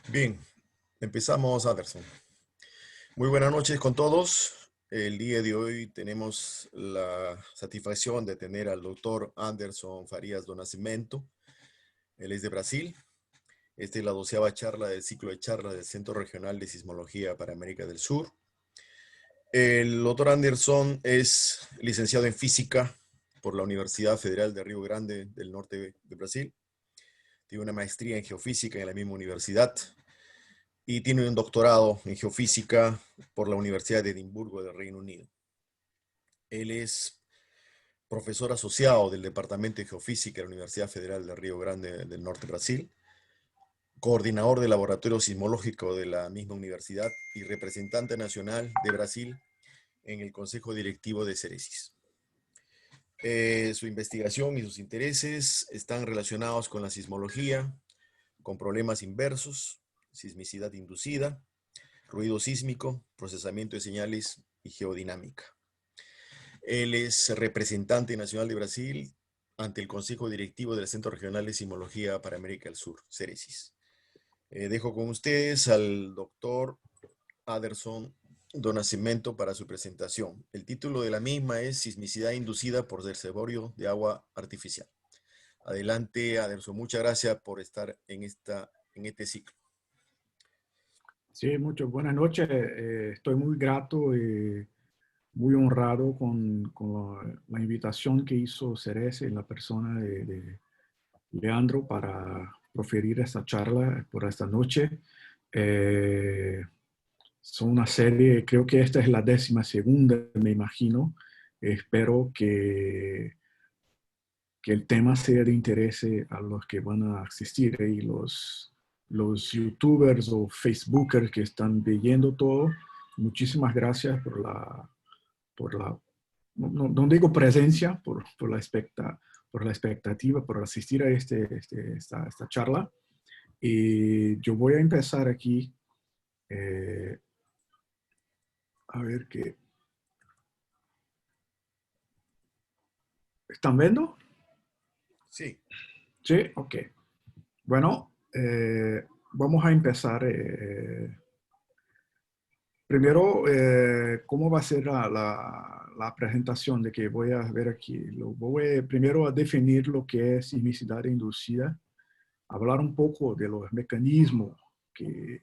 Bien, empezamos, Anderson. Muy buenas noches con todos. El día de hoy tenemos la satisfacción de tener al doctor Anderson Farias do Nascimento. Él es de Brasil. Esta es la 12ª charla del ciclo de charlas del Centro Regional de Sismología para América del Sur. El doctor Anderson es licenciado en física por la Universidad Federal de Río Grande del Norte de Brasil. Tiene una maestría en geofísica en la misma universidad y tiene un doctorado en geofísica por la Universidad de Edimburgo del Reino Unido. Él es profesor asociado del Departamento de Geofísica de la Universidad Federal de Río Grande del Norte, Brasil, coordinador del laboratorio sismológico de la misma universidad y representante nacional de Brasil en el Consejo Directivo de Ceresis. Su investigación y sus intereses están relacionados con la sismología, con problemas inversos, sismicidad inducida, ruido sísmico, procesamiento de señales y geodinámica. Él es representante nacional de Brasil ante el Consejo Directivo del Centro Regional de Sismología para América del Sur, CERESIS. Dejo con ustedes al doctor Anderson do Nascimento para su presentación. El título de la misma es Sismicidad inducida por reservorio de agua artificial. Adelante, Anderson. Muchas gracias por estar en este ciclo. Sí, muchas buenas noches. Estoy muy grato y muy honrado con la invitación que hizo Ceres en la persona de Leandro para proferir esta charla por esta noche. Son una serie, creo que esta es la 12ª, me imagino. Espero que el tema sea de interés a los que van a asistir y los youtubers o facebookers que están viendo todo. Muchísimas gracias por la no digo presencia, por la expectativa, por asistir a esta charla. Y yo voy a empezar aquí a ver qué. ¿Están viendo? Sí. Sí, ok. Bueno, vamos a empezar. Primero, ¿cómo va a ser la presentación de que voy a ver aquí? Voy primero a definir lo que es sismicidad inducida, hablar un poco de los mecanismos que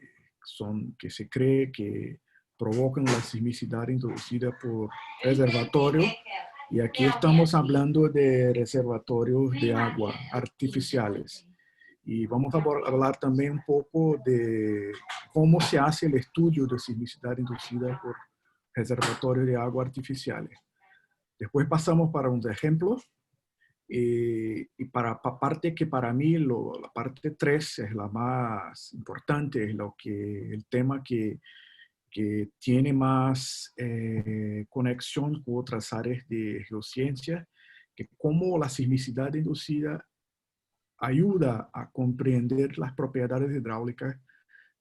se cree que provocan la sismicidad inducida por reservatorio. Y aquí estamos hablando de reservatorios de agua artificiales. Y vamos a hablar también un poco de cómo se hace el estudio de sismicidad inducida por reservatorios de agua artificiales. Después pasamos para unos ejemplos y para parte que para mí la parte 3 es la más importante, es el tema que tiene más conexión con otras áreas de geociencia, que cómo la sismicidad inducida ayuda a comprender las propiedades hidráulicas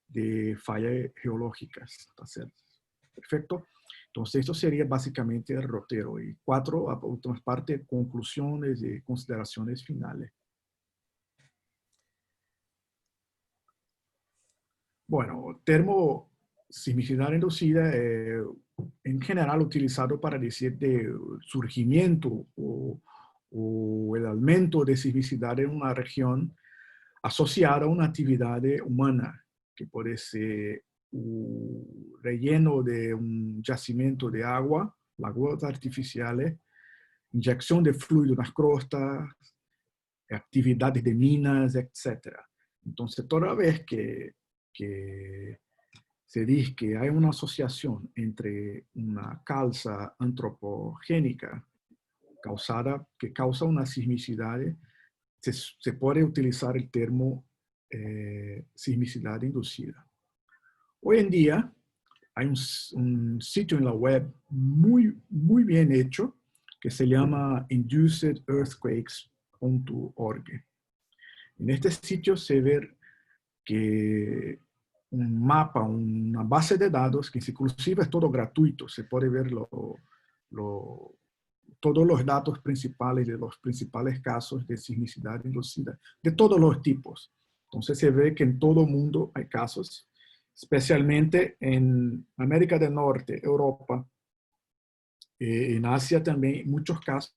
de fallas geológicas. Perfecto. Entonces, esto sería básicamente el rotero. Y 4, a últimas partes, conclusiones y consideraciones finales. Bueno, termo sismicidad inducida en general utilizado para decir de surgimiento o el aumento de sismicidad en una región asociada a una actividad humana, que puede ser un relleno de un yacimiento de agua, lagunas artificiales, inyección de fluido en las crostas, actividades de minas, etc. Entonces, toda vez que se dice que hay una asociación entre una causa antropogénica que causa una sismicidad, se puede utilizar el término sismicidad inducida. Hoy en día hay un sitio en la web muy bien hecho que se llama inducedearthquakes.org. En este sitio se ve que un mapa, una base de datos, que inclusive es todo gratuito, se puede ver todos los datos principales de los principales casos de sismicidad inducida, de todos los tipos, Entonces se ve que en todo el mundo hay casos, especialmente en América del Norte, Europa, en Asia también, muchos casos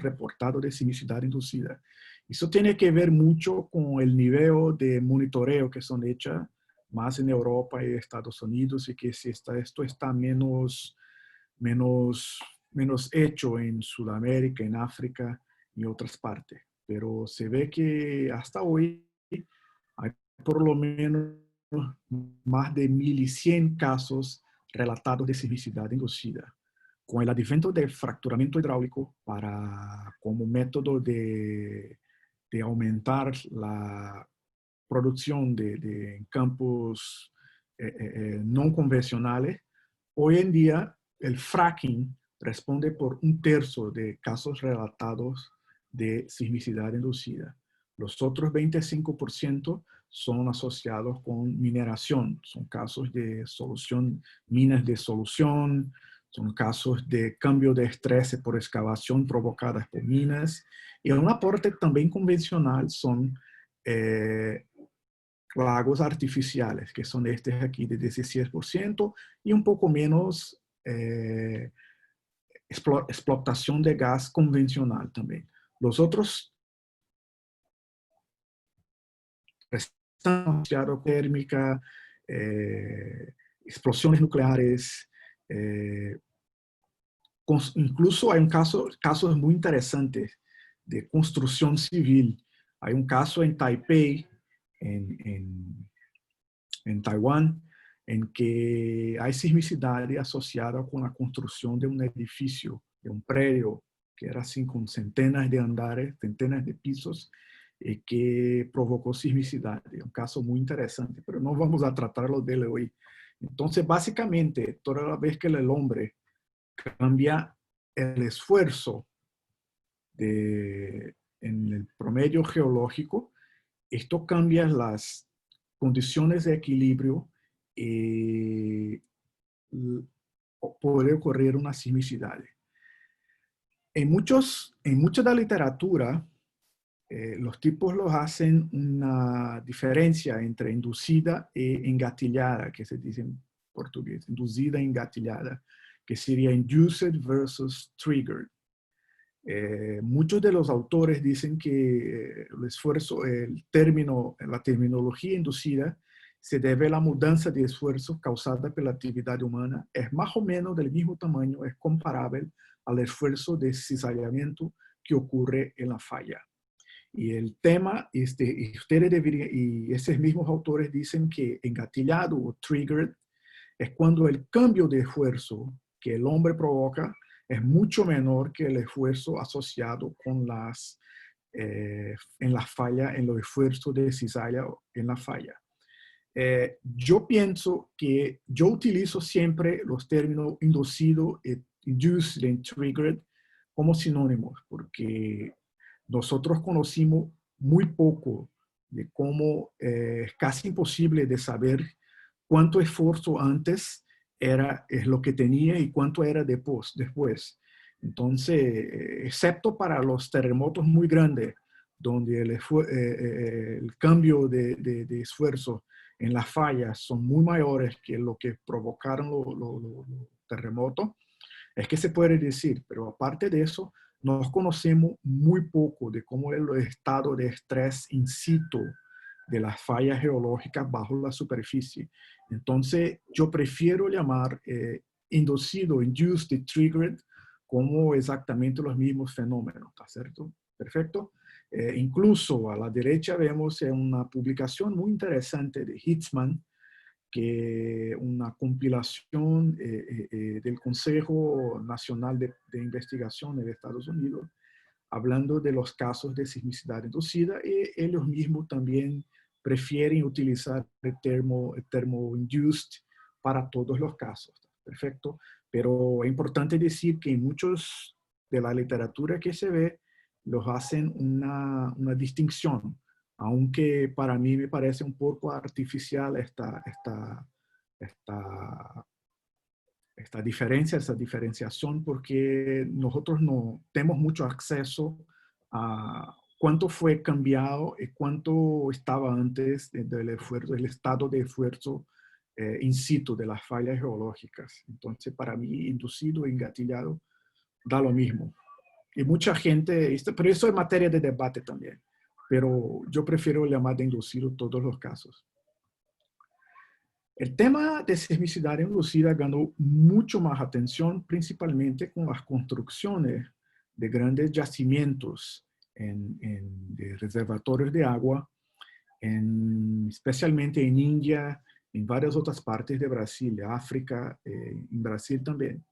reportados de sismicidad inducida. Eso tiene que ver mucho con el nivel de monitoreo que son hechas más en Europa y Estados Unidos, y que si esto está menos hecho en Sudamérica, en África y otras partes. Pero se ve que hasta hoy hay por lo menos más de 1.100 casos relatados de sismicidad inducida. Con el advento del fracturamiento hidráulico como método de aumentar la producción de campos no convencionales, hoy en día el fracking responde por 1/3 de casos relatados de sismicidad inducida. Los otros 25% son asociados con mineración, son casos de solución, minas de solución, son casos de cambio de estrés por excavación provocadas por minas. Y un aporte también convencional son eh, lagos artificiales, que son estos aquí de 16% y un poco menos explotación de gas convencional también. Los otros están asociados con térmica, explosiones nucleares, incluso hay casos muy interesantes de construcción civil. Hay un caso en Taipei, en, en, en Taiwán, en que hay sismicidad asociada con la construcción de un edificio, de un predio, que era así con centenas de andares, centenas de pisos, que provocó sismicidad. Es un caso muy interesante, pero no vamos a tratarlo de él hoy. Entonces, básicamente, toda la vez que el hombre cambia el esfuerzo en el promedio geológico, esto cambia las condiciones de equilibrio y puede ocurrir una sismicidad. En mucha de la literatura, los tipos los hacen una diferencia entre inducida e engatillada, que se dice en portugués, inducida e engatillada, que sería induced versus triggered. Muchos de los autores dicen que el esfuerzo, la terminología inducida se debe a la mudanza de esfuerzo causada por la actividad humana, es más o menos del mismo tamaño, es comparable al esfuerzo de cizallamiento que ocurre en la falla. Y el tema, y esos mismos autores dicen que engatillado o triggered es cuando el cambio de esfuerzo que el hombre provoca es mucho menor que el esfuerzo asociado con en la falla, en los esfuerzos de cizalla en la falla. Yo pienso que yo utilizo siempre los términos inducido, induced y triggered como sinónimos, porque nosotros conocimos muy poco de cómo es casi imposible de saber cuánto esfuerzo antes es lo que tenía y cuánto era después. Entonces, excepto para los terremotos muy grandes, donde el cambio de esfuerzo en las fallas son muy mayores que lo que provocaron los terremotos, es que se puede decir, pero aparte de eso, nos conocemos muy poco de cómo es el estado de estrés in situ de las fallas geológicas bajo la superficie. Entonces, yo prefiero llamar inducido, induced y triggered como exactamente los mismos fenómenos, ¿está cierto? Perfecto. Incluso a la derecha vemos una publicación muy interesante de Hitzman, que una compilación del Consejo Nacional de Investigaciones de Estados Unidos, hablando de los casos de sismicidad inducida, y ellos mismos también prefieren utilizar el termo induced para todos los casos. Perfecto. Pero es importante decir que en muchos de la literatura que se ve, los hacen una distinción, aunque para mí me parece un poco artificial esta, esta diferencia, esta diferenciación, porque nosotros no tenemos mucho acceso a cuánto fue cambiado y cuánto estaba antes del esfuerzo, el estado de esfuerzo in situ de las fallas geológicas. Entonces, para mí, inducido e engatillado da lo mismo. Y mucha gente, pero eso es materia de debate también, pero yo prefiero llamar de inducido todos los casos. El tema de sismicidad inducida ganó mucho más atención, principalmente con las construcciones de grandes yacimientos de reservatorios de agua, especialmente en India, en varias otras partes de Brasil, de África, en Brasil también.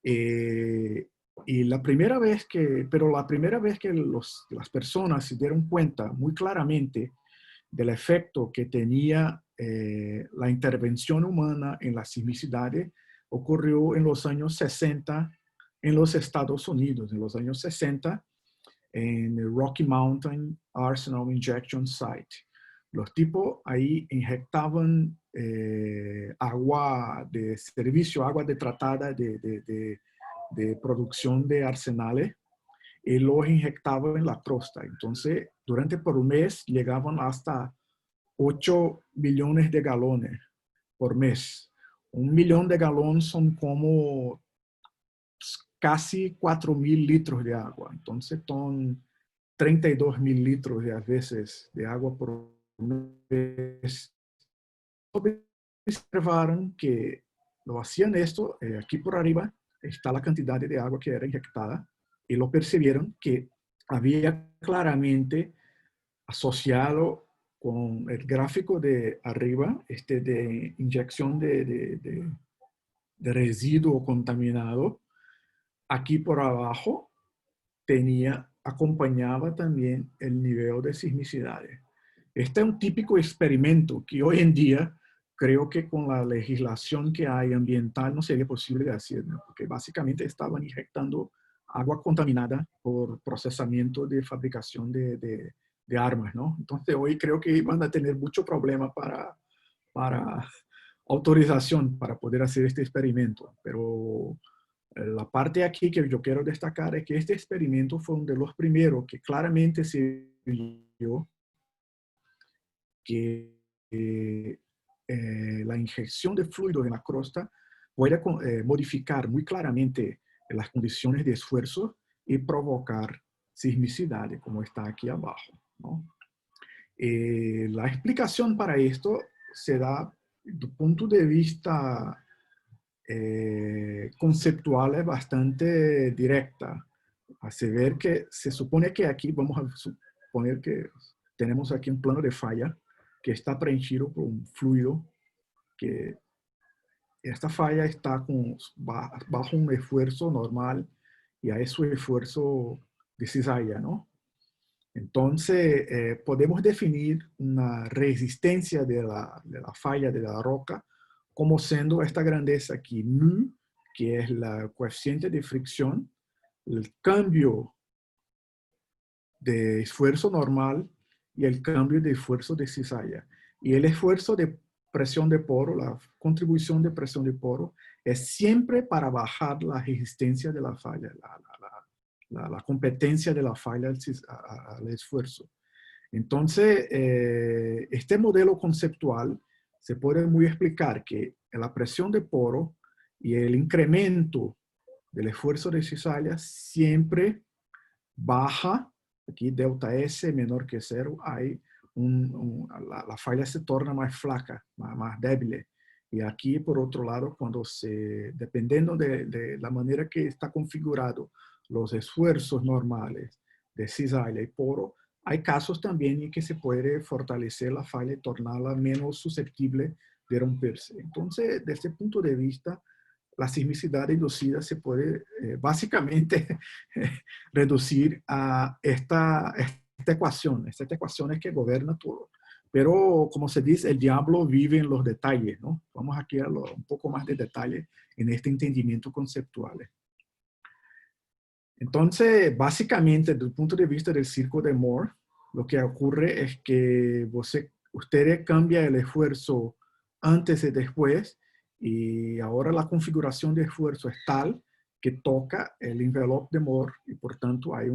Y la primera vez que las personas se dieron cuenta muy claramente del efecto que tenía la intervención humana en las sismicidades ocurrió en los años 60 en los Estados Unidos, en los años 60 en el Rocky Mountain Arsenal Injection Site. Los tipos ahí inyectaban agua de servicio, agua de tratada de producción de arsenales y los inyectaban en la crosta. Entonces, durante por un mes llegaban hasta 8 millones de galones por mes. 1 millón de galones son como casi 4.000 litros de agua. Entonces son 32.000 litros de a veces de agua por mes. Observaron que lo hacían esto, aquí por arriba está la cantidad de agua que era inyectada y lo percibieron que había claramente asociado con el gráfico de arriba, de inyección de residuo contaminado. Aquí por abajo acompañaba también el nivel de sismicidades. Este es un típico experimento que hoy en día creo que con la legislación que hay ambiental no sería posible de hacer, ¿no? Porque básicamente estaban inyectando agua contaminada por procesamiento de fabricación de armas, ¿no? Entonces hoy creo que van a tener mucho problema para autorización para poder hacer este experimento, pero la parte aquí que yo quiero destacar es que este experimento fue uno de los primeros que claramente se vio que la inyección de fluidos en la crosta puede modificar muy claramente las condiciones de esfuerzo y provocar sismicidad, como está aquí abajo, ¿no? La explicación para esto se da desde un punto de vista conceptual es bastante directa. Hace ver que se supone que aquí, vamos a suponer que tenemos aquí un plano de falla que está preenchido por un fluido, que esta falla está bajo un esfuerzo normal y a ese esfuerzo de cizalla, ¿no? Entonces, podemos definir una resistencia de la falla de la roca como siendo esta grandeza aquí, mu, que es la coeficiente de fricción, el cambio de esfuerzo normal y el cambio de esfuerzo de cizalla. Y el esfuerzo de presión de poro, la contribución de presión de poro, es siempre para bajar la resistencia de la falla, la competencia de la falla al esfuerzo. Entonces, este modelo conceptual se puede muy explicar que la presión de poro y el incremento del esfuerzo de cizalla siempre baja, aquí delta S menor que cero, hay la falla se torna más flaca, más débil. Y aquí, por otro lado, dependiendo de la manera que está configurado los esfuerzos normales de cizalla y poro, hay casos también en que se puede fortalecer la falla y tornarla menos susceptible de romperse. Entonces, desde este punto de vista, la sismicidad inducida se puede básicamente reducir a esta ecuación. Esta ecuación es que gobierna todo. Pero, como se dice, el diablo vive en los detalles, ¿no? Vamos aquí a un poco más de detalle en este entendimiento conceptual. Entonces, básicamente, desde el punto de vista del círculo de Moore, lo que ocurre es que usted cambia el esfuerzo antes y después, y ahora la configuración de esfuerzo es tal que toca el envelope de Moore, y por tanto hay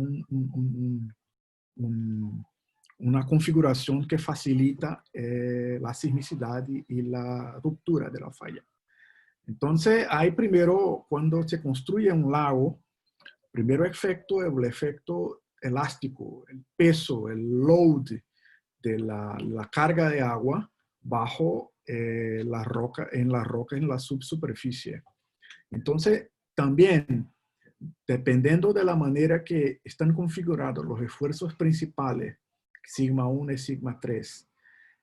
una configuración que facilita la sismicidad y la ruptura de la falla. Entonces, hay primero, cuando se construye un lago, primero efecto es el efecto elástico, el peso, el load de la carga de agua bajo la roca, en la subsuperficie. Entonces, también, dependiendo de la manera que están configurados los esfuerzos principales, sigma 1 y sigma 3,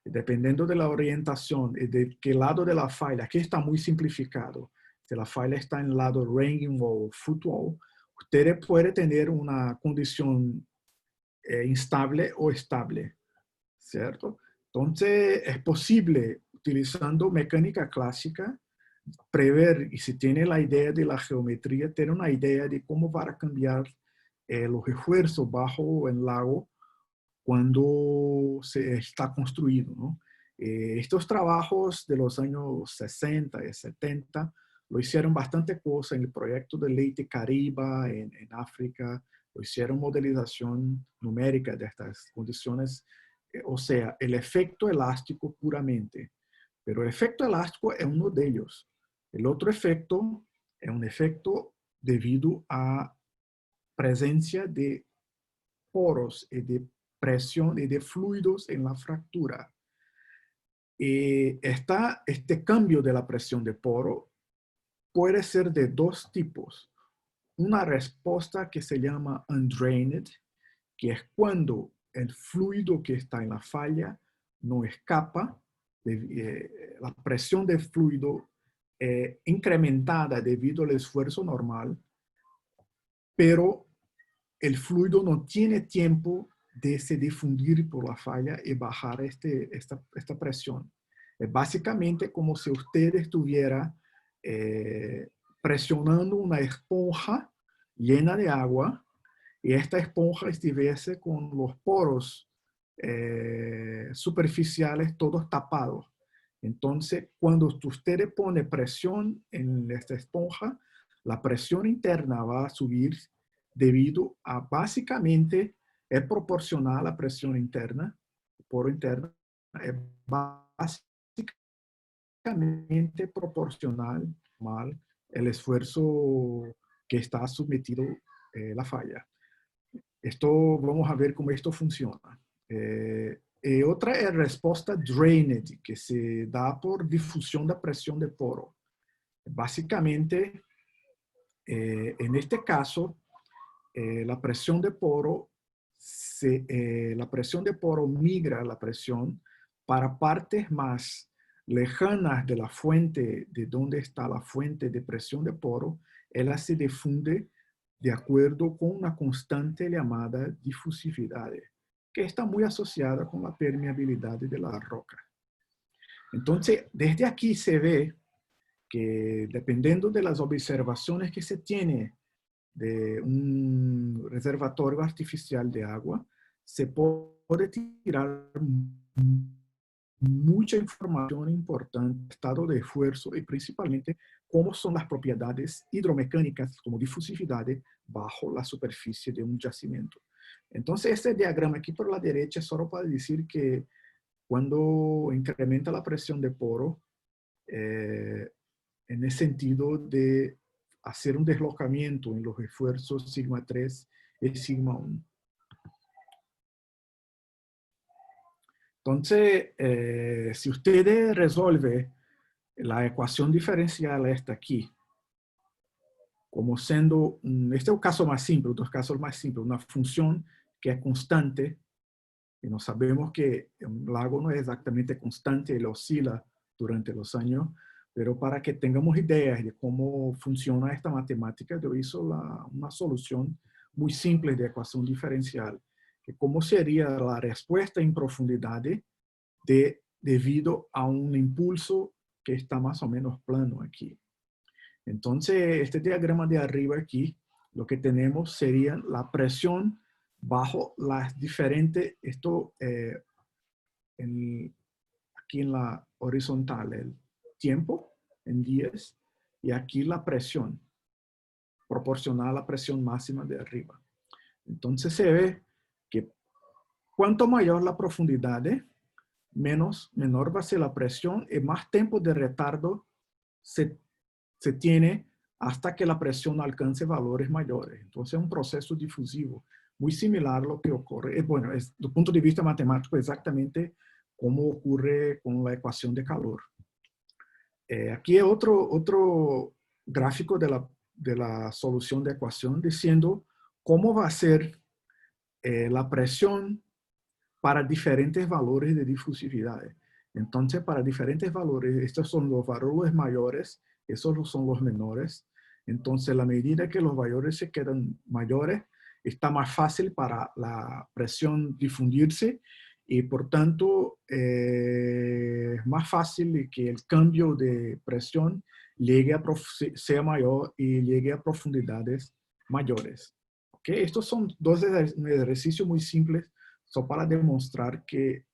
dependiendo de la orientación y de qué lado de la falla, aquí está muy simplificado, si la falla está en el lado hanging wall o footwall, usted puede tener una condición instable o estable, ¿cierto? Entonces, es posible, utilizando mecánica clásica, prever, y si tiene la idea de la geometría, tener una idea de cómo va a cambiar los esfuerzos bajo el lago cuando se está construido, ¿no? Estos trabajos de los años 60 y 70 lo hicieron bastante cosa en el proyecto de Leyte Cariba en África, lo hicieron modelización numérica de estas condiciones, o sea, el efecto elástico puramente. Pero el efecto elástico es uno de ellos. El otro efecto es un efecto debido a presencia de poros y de presión y de fluidos en la fractura. Este cambio de la presión de poro puede ser de dos tipos. Una respuesta que se llama undrained, que es cuando el fluido que está en la falla no escapa, la presión del fluido incrementada debido al esfuerzo normal, pero el fluido no tiene tiempo de se difundir por la falla y bajar esta presión. Es básicamente como si usted estuviera presionando una esponja llena de agua y esta esponja estuviese con los poros superficiales todos tapados. Entonces, cuando usted pone presión en esta esponja, la presión interna va a subir debido a básicamente es proporcional a la presión interna, el poro interno es básicamente proporcional al el esfuerzo que está sometido la falla. Esto, vamos a ver cómo esto funciona. Otra es respuesta drainage, que se da por difusión de presión de poro. Básicamente, en este caso, la presión de poro, la presión de poro migra la presión para partes más lejanas de la fuente, de donde está la fuente de presión de poro, ella se difunde de acuerdo con una constante llamada difusividad, que está muy asociada con la permeabilidad de la roca. Entonces, desde aquí se ve que dependiendo de las observaciones que se tiene de un reservatorio artificial de agua, se puede tirar mucha información importante, estado de esfuerzo y principalmente cómo son las propiedades hidromecánicas como difusividad bajo la superficie de un yacimiento. Entonces, este diagrama aquí por la derecha solo para decir que cuando incrementa la presión de poro, en el sentido de hacer un deslocamiento en los esfuerzos sigma 3 y sigma 1. Entonces, si usted resuelve la ecuación diferencial esta aquí, como siendo, este es un caso más simple, otros casos más simples, una función que es constante, y no sabemos que un lago no es exactamente constante, él oscila durante los años, pero para que tengamos ideas de cómo funciona esta matemática, yo hice una solución muy simple de ecuación diferencial, que cómo sería la respuesta en profundidad debido a un impulso que está más o menos plano aquí. Entonces, este diagrama de arriba aquí, lo que tenemos sería la presión bajo las diferentes, aquí en la horizontal, el tiempo en días, y aquí la presión, proporcional a la presión máxima de arriba. Entonces se ve que Cuanto mayor la profundidad, menor va a ser la presión y más tiempo de retardo se, se tiene hasta que la presión alcance valores mayores. Entonces es un proceso difusivo muy similar a lo que ocurre. Bueno, desde el punto de vista matemático exactamente como ocurre con la ecuación de calor. Aquí hay otro gráfico de la solución de ecuación diciendo cómo va a ser la presión para diferentes valores de difusividad. Entonces, para diferentes valores, estos son los valores mayores, esos son los menores. Entonces, a medida que los valores se quedan mayores, está más fácil para la presión difundirse y, por tanto, es más fácil que el cambio de presión sea mayor y llegue a profundidades mayores. ¿Okay? Estos son dos ejercicios muy simples solo para demostrar que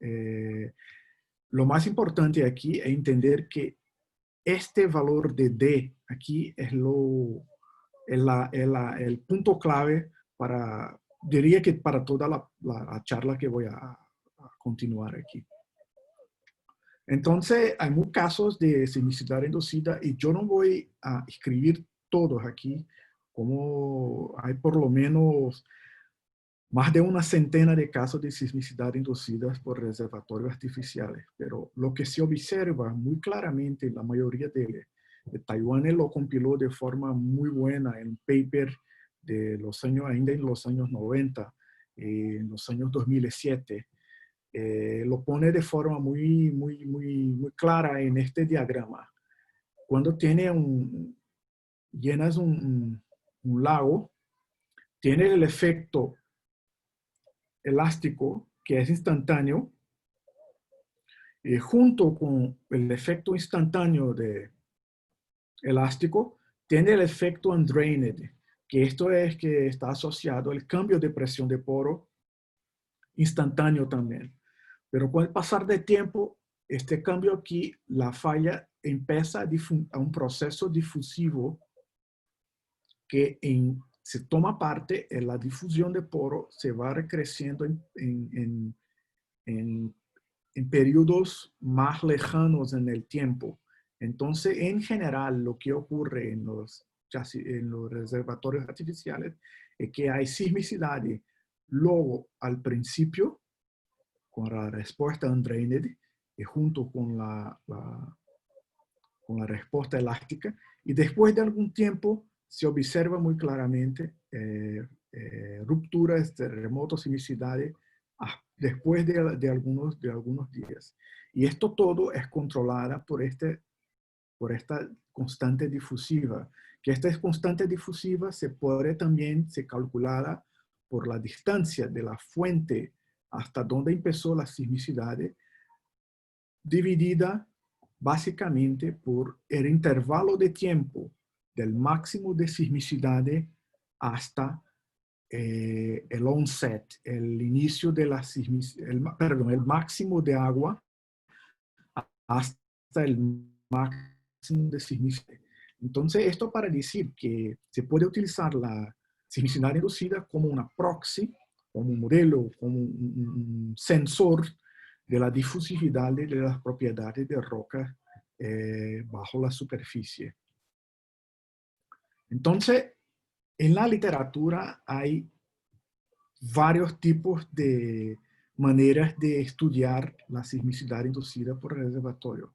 lo más importante aquí es entender que este valor de D aquí es el punto clave para, diría que para toda la charla que voy a continuar aquí. Entonces, hay muchos casos de sismicidad inducida y yo no voy a escribir todos aquí, como hay por lo menos más de una centena de casos de sismicidad inducidas por reservatorios artificiales, pero lo que se observa muy claramente en la mayoría de Taiwán lo compiló de forma muy buena en un paper de los años, ainda en los años 90, en los años 2007, lo pone de forma muy clara en este diagrama. Cuando llenas un lago, tiene el efecto elástico, que es instantáneo, junto con el efecto instantáneo de elástico, tiene el efecto undrained, que esto es que está asociado al cambio de presión de poro instantáneo también. Pero con el pasar del tiempo, este cambio aquí, la falla empieza a un proceso difusivo que se toma parte en la difusión de poro, se va recreciendo en periodos más lejanos en el tiempo. Entonces, en general, lo que ocurre en los reservatorios artificiales es que hay sismicidad luego al principio, con la respuesta undrained, y junto con con la respuesta elástica, y después de algún tiempo se observa muy claramente rupturas, terremotos, sismicidades, después de algunos días. Y esto todo es controlada por esta constante difusiva, que esta constante difusiva se puede también ser calculada por la distancia de la fuente hasta donde empezó la sismicidad, dividida básicamente por el intervalo de tiempo del máximo de sismicidad hasta el onset, el inicio de la sismicidad, perdón, el máximo de agua hasta el máximo de sismicidad. Entonces, esto para decir que se puede utilizar la sismicidad inducida como una proxy, como un modelo, como un sensor de la difusividad de las propiedades de roca bajo la superficie. Entonces, en la literatura hay varios tipos de maneras de estudiar la sismicidad inducida por el reservatorio.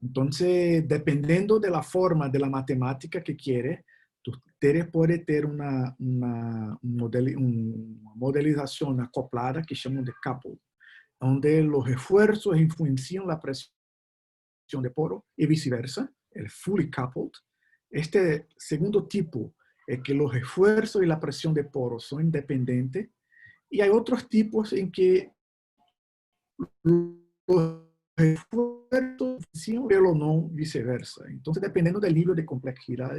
Entonces, dependiendo de la forma de la matemática que quiere, usted puede tener una modelización acoplada que llaman de coupled, donde los esfuerzos influencian la presión de poro y viceversa, el fully coupled. Este segundo tipo es que los esfuerzos y la presión de poro son independientes, y hay otros tipos en que los esfuerzos pero no viceversa. Entonces, dependiendo del nivel de complejidad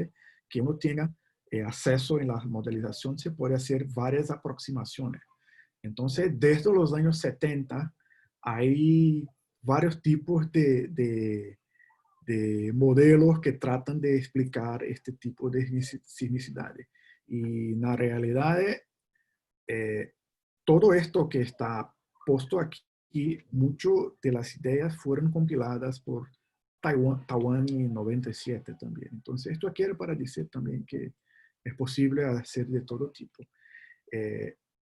que uno tenga acceso en la modelización, se puede hacer varias aproximaciones. Entonces, desde los años 70, hay varios tipos de modelos que tratan de explicar este tipo de sismicidades. Y en la realidad, todo esto que está puesto aquí, muchas de las ideas fueron compiladas por Tawani en 97 también. Entonces, esto quiere para decir también que es posible hacer de todo tipo.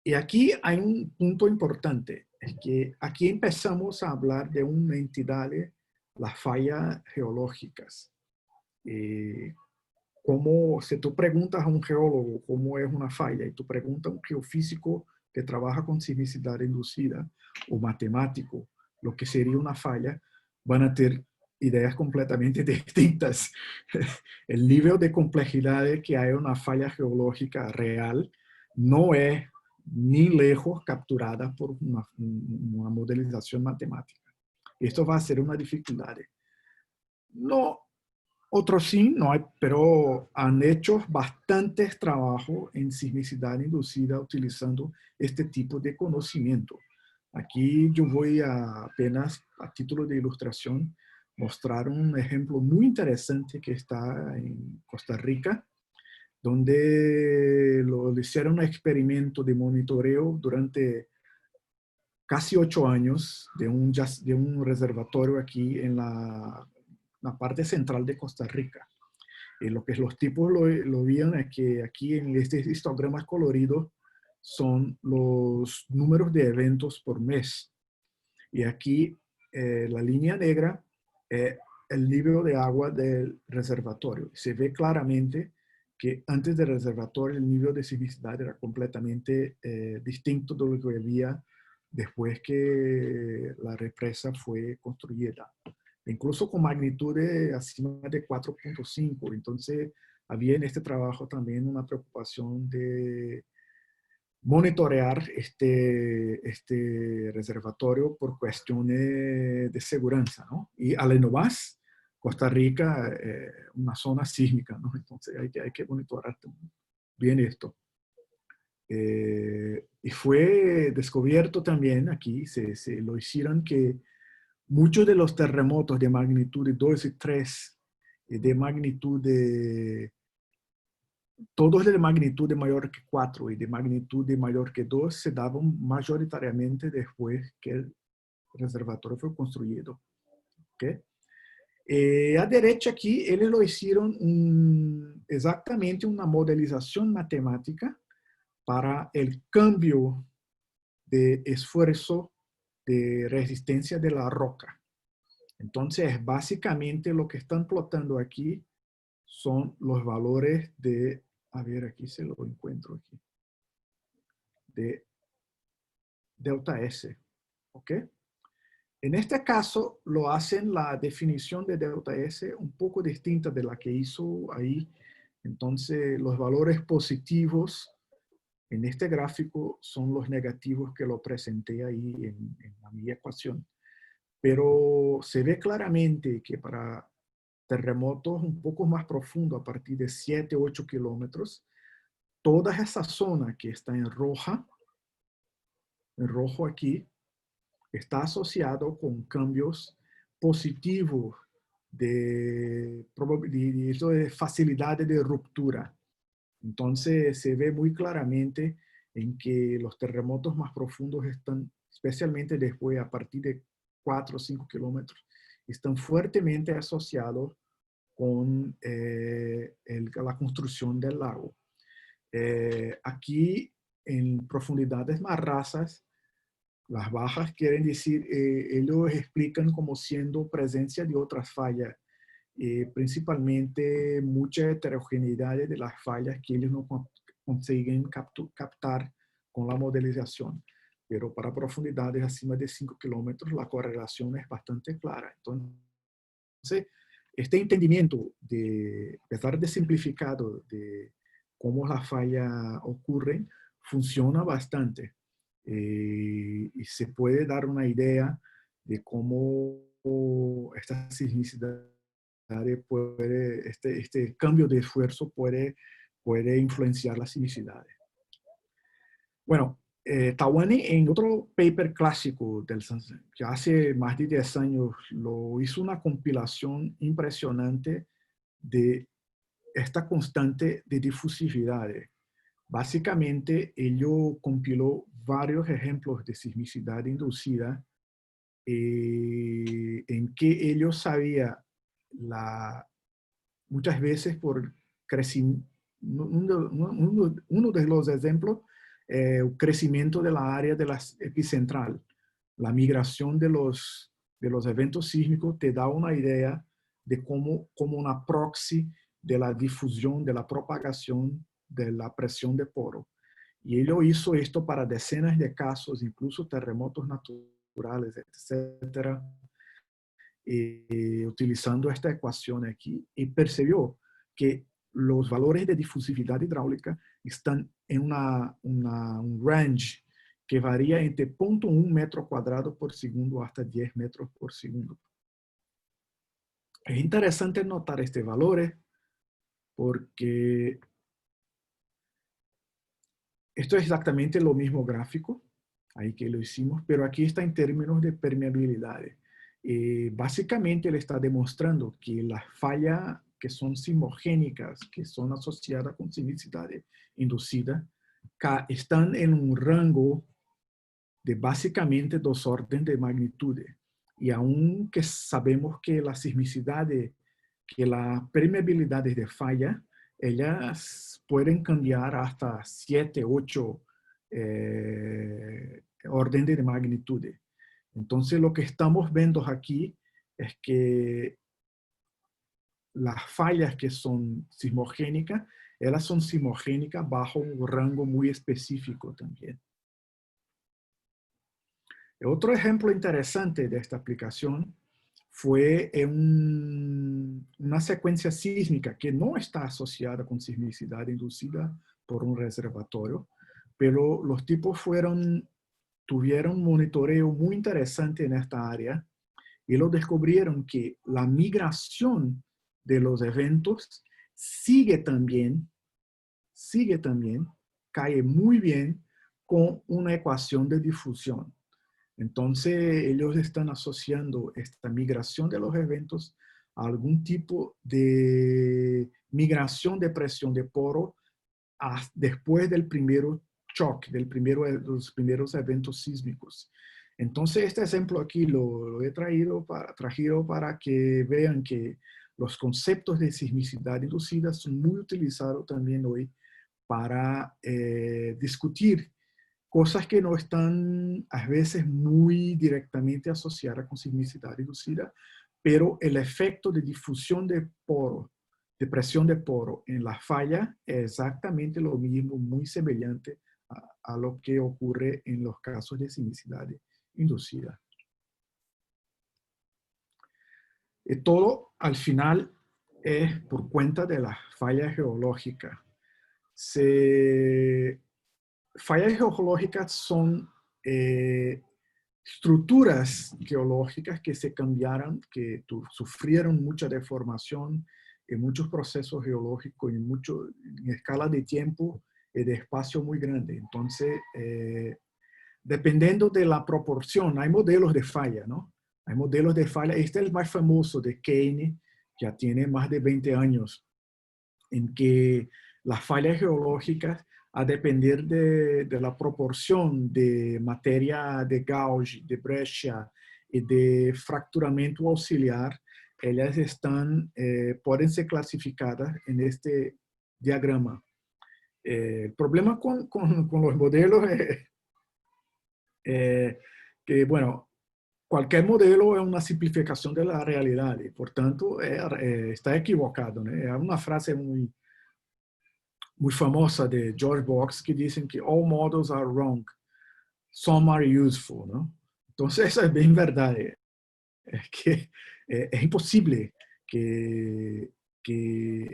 Y aquí hay un punto importante, es que aquí empezamos a hablar de una entidad, las fallas geológicas. Como si tú preguntas a un geólogo cómo es una falla y tú preguntas a un geofísico que trabaja con sismicidad inducida o matemático lo que sería una falla, van a tener ideas completamente distintas. El nivel de complejidad que hay en una falla geológica real no es ni lejos capturada por una modelización matemática. Esto va a ser una dificultad. No, otros sí, no hay, pero han hecho bastantes trabajos en sismicidad inducida utilizando este tipo de conocimiento. Aquí yo voy a apenas a título de ilustración mostrar un ejemplo muy interesante que está en Costa Rica, donde lo hicieron un experimento de monitoreo durante casi 8 años de un reservatorio aquí en la parte central de Costa Rica. Lo que los tipos lo vieron es que aquí en este histograma colorido son los números de eventos por mes. Y aquí la línea negra es el nivel de agua del reservatorio. Se ve claramente que antes del reservatorio el nivel de sismicidad era completamente distinto de lo que había después que la represa fue construida. Incluso con magnitudes acima de 4.5. Entonces, había en este trabajo también una preocupación de monitorear este reservatorio por cuestiones de seguridad, ¿no? Y además, Costa Rica, una zona sísmica, ¿no? Entonces hay que monitorear bien esto. Y fue descubierto también aquí, se lo hicieron que muchos de los terremotos de magnitud de 2 y 3, de magnitud de, todos de magnitud de mayor que 4 y de magnitud de mayor que 2 se daban mayoritariamente después que el reservatorio fue construido. ¿Okay? A derecha aquí, ellos lo hicieron exactamente una modelización matemática para el cambio de esfuerzo de resistencia de la roca. Entonces, básicamente lo que están plotando aquí son los valores de, a ver, aquí se lo encuentro aquí, de delta S, ¿ok? En este caso, lo hacen la definición de delta S un poco distinta de la que hizo ahí. Entonces, los valores positivos en este gráfico son los negativos que lo presenté ahí en mi ecuación. Pero se ve claramente que para terremotos un poco más profundos, a partir de 7, 8 kilómetros, toda esa zona que está en rojo aquí, está asociado con cambios positivos de facilidad de ruptura. Entonces se ve muy claramente en que los terremotos más profundos están, especialmente después a partir de 4 o 5 kilómetros, están fuertemente asociados con la construcción del lago. Aquí en profundidades más rasas, las bajas quieren decir, ellos explican como siendo presencia de otras fallas, principalmente mucha heterogeneidad de las fallas que ellos no consiguen captar con la modelización. Pero para profundidades acima de 5 kilómetros la correlación es bastante clara. Entonces, este entendimiento, a pesar de simplificado, de cómo las fallas ocurren, funciona bastante. Y se puede dar una idea de cómo esta sismicidad puede, este cambio de esfuerzo puede influenciar las sismicidades. Bueno, Tawani en otro paper clásico que hace más de 10 años lo hizo una compilación impresionante de esta constante de difusividad. Básicamente, ello compiló varios ejemplos de sismicidad inducida en que ellos sabían muchas veces por crecimiento, uno de los ejemplos, el crecimiento de la área de la epicentral, la migración de los eventos sísmicos te da una idea de cómo una proxy de la difusión, de la propagación de la presión de poro. Y él hizo esto para decenas de casos, incluso terremotos naturales, etcétera, utilizando esta ecuación aquí, y percibió que los valores de difusividad hidráulica están en un range que varía entre 0.1 metro cuadrado por segundo hasta 10 metros por segundo. Es interesante notar estos valores porque esto es exactamente lo mismo gráfico, ahí que lo hicimos, pero aquí está en términos de permeabilidades. Básicamente él está demostrando que las fallas que son sismogénicas, que son asociadas con sismicidad inducida, están en un rango de básicamente 2 órdenes de magnitud. Y aunque sabemos que la sismicidad, que las permeabilidades de falla, ellas pueden cambiar hasta 7, 8 órdenes de magnitud. Entonces lo que estamos viendo aquí es que las fallas que son sismogénicas, ellas son sismogénicas bajo un rango muy específico también. Otro ejemplo interesante de esta aplicación fue una secuencia sísmica que no está asociada con sismicidad inducida por un reservatorio, pero los tipos tuvieron un monitoreo muy interesante en esta área y lo descubrieron que la migración de los eventos sigue también, cae muy bien con una ecuación de difusión. Entonces, ellos están asociando esta migración de los eventos a algún tipo de migración de presión de poro después del primer shock, los primeros eventos sísmicos. Entonces, este ejemplo aquí lo he traído para que vean que los conceptos de sismicidad inducida son muy utilizados también hoy para discutir cosas que no están a veces muy directamente asociadas con sismicidad inducida, pero el efecto de difusión de poro, de presión de poro en la falla es exactamente lo mismo, muy semejante a lo que ocurre en los casos de sismicidad inducida. Y todo al final es por cuenta de la falla geológica. Fallas geológicas son estructuras geológicas que se cambiaron, que sufrieron mucha deformación en muchos procesos geológicos, en escala de tiempo y de espacio muy grande. Entonces, dependiendo de la proporción, hay modelos de falla, ¿no? Hay modelos de falla. Este es el más famoso de Kane, que ya tiene más de 20 años, en que las fallas geológicas, a depender de la proporción de materia de gauge, de brecha y de fracturamiento auxiliar, ellas pueden ser clasificadas en este diagrama. El problema con los modelos es que, bueno, cualquier modelo es una simplificación de la realidad y por tanto está equivocado, ¿no? Es una frase muy famosa de George Box que dicen que all models are wrong, some are useful, ¿no? Entonces eso es bien verdad. Es que es imposible que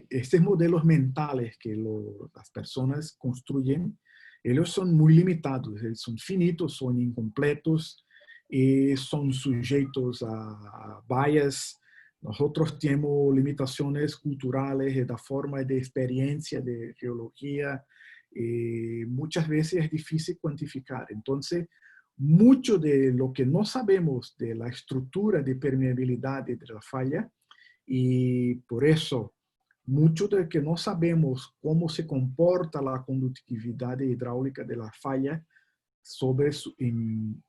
estos modelos mentales que las personas construyen, ellos son muy limitados, son finitos, son incompletos y son sujetos a bias. Nosotros tenemos limitaciones culturales de la forma de experiencia de geología. Muchas veces es difícil cuantificar. Entonces, mucho de lo que no sabemos de la estructura de permeabilidad de la falla, y por eso mucho de que no sabemos cómo se comporta la conductividad hidráulica de la falla, en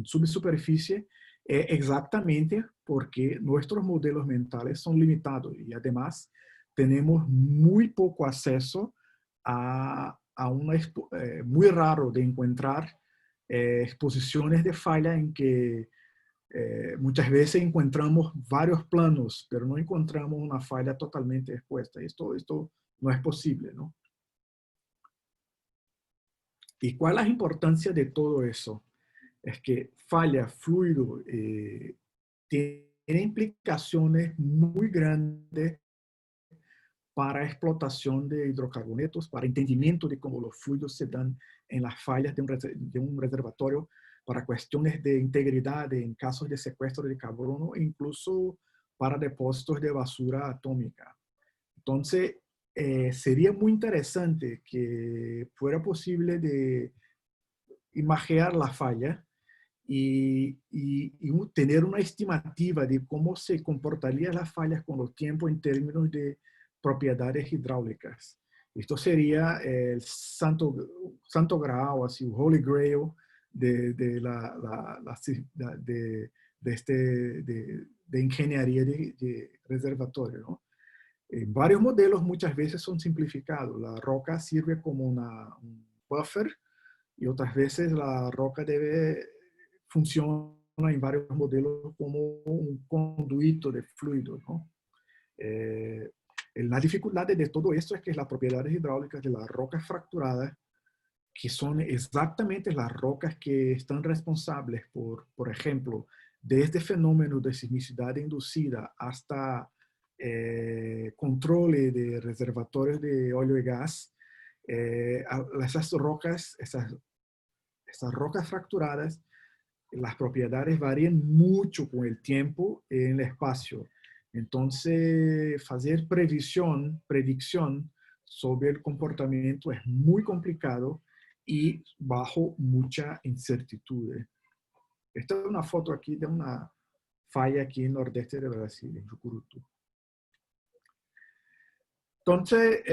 subsuperficie es exactamente porque nuestros modelos mentales son limitados y además tenemos muy poco acceso a muy raro de encontrar exposiciones de falla en que muchas veces encontramos varios planos, pero no encontramos una falla totalmente expuesta. Esto no es posible, ¿no? ¿Y cuál es la importancia de todo eso? Es que falla, fluido, tiene implicaciones muy grandes para explotación de hidrocarbonetos, para entendimiento de cómo los fluidos se dan en las fallas de un reservatorio, para cuestiones de integridad en casos de secuestro de carbono e incluso para depósitos de basura atómica. Entonces, sería muy interesante que fuera posible de imaginar la falla y tener una estimativa de cómo se comportarían las fallas con los tiempos en términos de propiedades hidráulicas. Esto sería el santo graal, así, Holy Grail de ingeniería de reservatorio, ¿no? Varios modelos muchas veces son simplificados. La roca sirve como un buffer y otras veces la roca funciona en varios modelos como un conduito de fluido, ¿no? La dificultad de todo esto es que las propiedades hidráulicas de las rocas fracturadas, que son exactamente las rocas que están responsables por ejemplo, desde fenómenos de sismicidad inducida hasta control de reservatorios de óleo y gas, esas rocas fracturadas, las propiedades varían mucho con el tiempo en el espacio. Entonces, hacer predicción sobre el comportamiento es muy complicado y bajo mucha incertidumbre. Esta es una foto aquí de una falla aquí en el nordeste de Brasil, en Jucurutu. Entonces,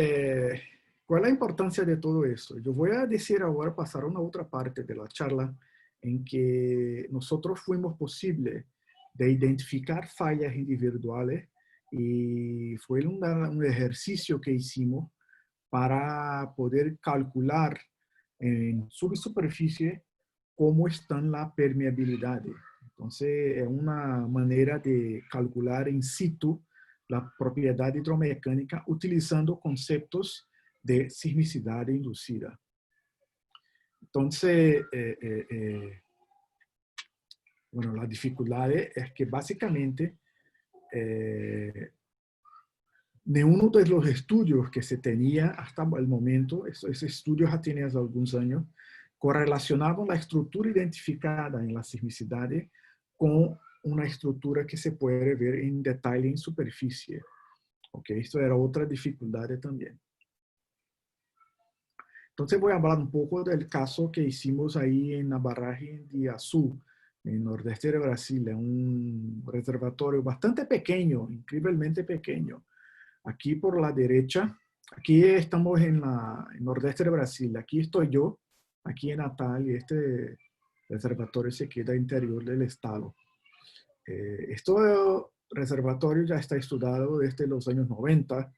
¿cuál es la importancia de todo eso? Yo voy a decir ahora, pasar a una otra parte de la charla, en que nosotros fuimos posible de identificar fallas individuales y fue un ejercicio que hicimos para poder calcular en subsuperficie cómo están las permeabilidades. Entonces, es una manera de calcular in situ la propiedad hidromecánica utilizando conceptos de sismicidad inducida. Entonces, bueno, la dificultad es que básicamente ninguno de los estudios que se tenía hasta el momento, esos estudios ya tenían hace algunos años, correlacionaban la estructura identificada en la sismicidad con una estructura que se puede ver en detalle en superficie. Okay, esto era otra dificultad también. Entonces voy a hablar un poco del caso que hicimos ahí en la barragem de Açu, en el nordeste de Brasil. Es un reservatorio bastante pequeño, increíblemente pequeño. Aquí por la derecha, aquí estamos en el nordeste de Brasil. Aquí estoy yo, aquí en Natal, y este reservatorio se queda interior del estado. Este reservatorio ya está estudiado desde los años 90.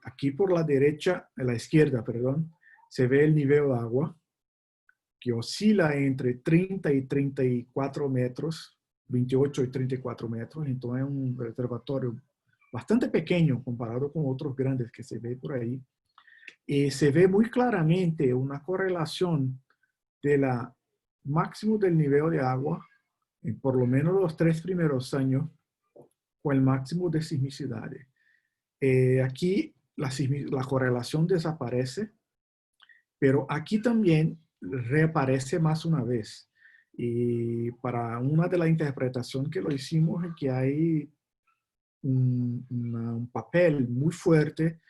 Aquí por la derecha, a la izquierda, perdón, se ve el nivel de agua que oscila entre 30 y 34 metros, 28 y 34 metros. Entonces es un reservatorio bastante pequeño comparado con otros grandes que se ve por ahí. Y se ve muy claramente una correlación de la máximo del nivel de agua en por lo menos los 3 primeros años con el máximo de sismicidad. Aquí la correlación desaparece, pero aquí también reaparece más una vez. Para una de las interpretaciones que lo hicimos es que hay un papel muy fuerte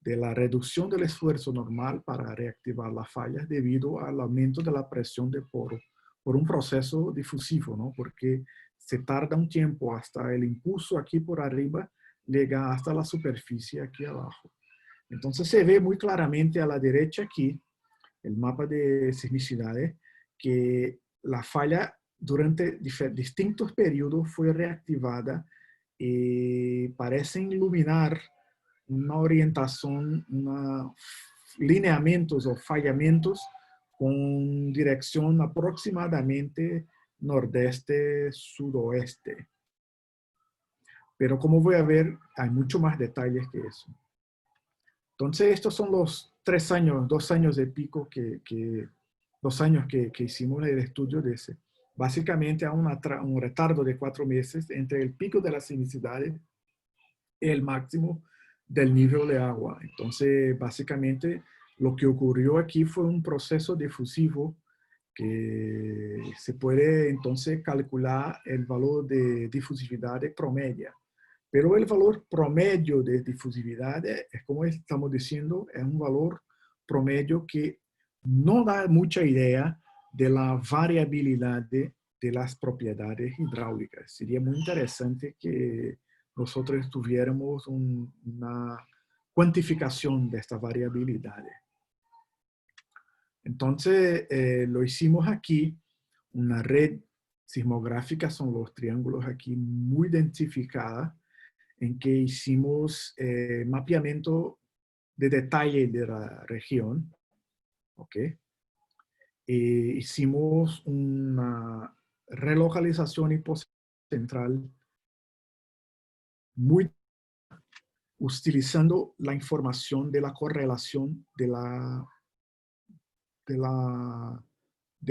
de la reducción del esfuerzo normal para reactivar las fallas debido al aumento de la presión de poro por un proceso difusivo, ¿no? Porque se tarda un tiempo hasta el impulso aquí por arriba llega hasta la superficie aquí abajo. Entonces se ve muy claramente a la derecha aquí el mapa de sismicidades, que la falla durante distintos periodos fue reactivada y parecen iluminar una orientación, lineamientos o fallamientos con dirección aproximadamente nordeste-sudoeste. Pero como voy a ver, hay mucho más detalles que eso. Entonces, estos son los 3 años, 2 años de pico 2 años que hicimos el estudio de ese. Básicamente, hay un retardo de 4 meses entre el pico de las sismicidades y el máximo del nivel de agua. Entonces, básicamente, lo que ocurrió aquí fue un proceso difusivo que se puede entonces calcular el valor de difusividad promedio. Pero el valor promedio de difusividad es como estamos diciendo, es un valor promedio que no da mucha idea de la variabilidad de las propiedades hidráulicas. Sería muy interesante que nosotros tuviéramos una cuantificación de estas variabilidades. Entonces, lo hicimos aquí, una red sismográfica, son los triángulos aquí muy densificadas, en que hicimos mapeamiento de detalle de la región, ¿ok? Hicimos una relocalización hipocentral muy utilizando la información de la correlación de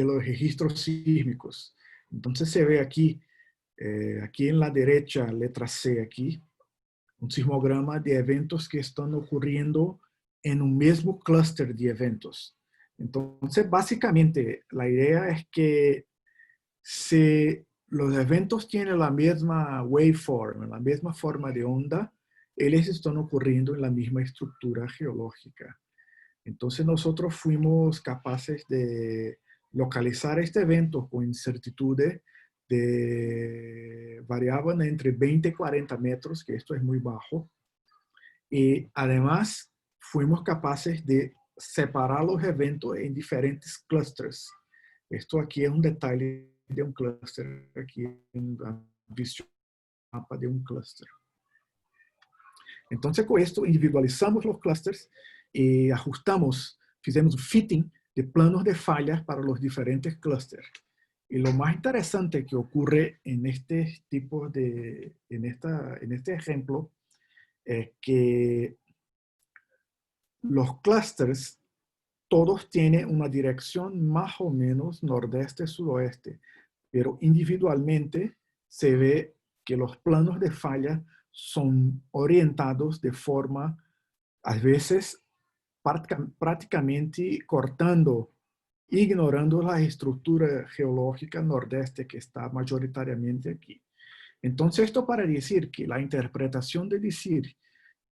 los registros sísmicos. Entonces se ve aquí, aquí en la derecha, letra C aquí, un sismograma de eventos que están ocurriendo en un mismo clúster de eventos. Entonces, básicamente, la idea es que si los eventos tienen la misma waveform, la misma forma de onda, ellos están ocurriendo en la misma estructura geológica. Entonces, nosotros fuimos capaces de localizar este evento con incertitudes variaban entre 20 y 40 metros, que esto es muy bajo. Y además fuimos capaces de separar los eventos en diferentes clusters. Esto aquí es un detalle de un cluster, aquí en la visión mapa de un cluster. Entonces con esto individualizamos los clusters y ajustamos, fizemos un fitting de planos de fallas para los diferentes clusters. Y lo más interesante que ocurre en este tipo de, en este ejemplo, es que los clusters todos tienen una dirección más o menos nordeste-sudoeste, pero individualmente se ve que los planos de falla son orientados de forma, a veces, prácticamente cortando, ignorando la estructura geológica nordeste que está mayoritariamente aquí. Entonces, esto para decir que la interpretación de decir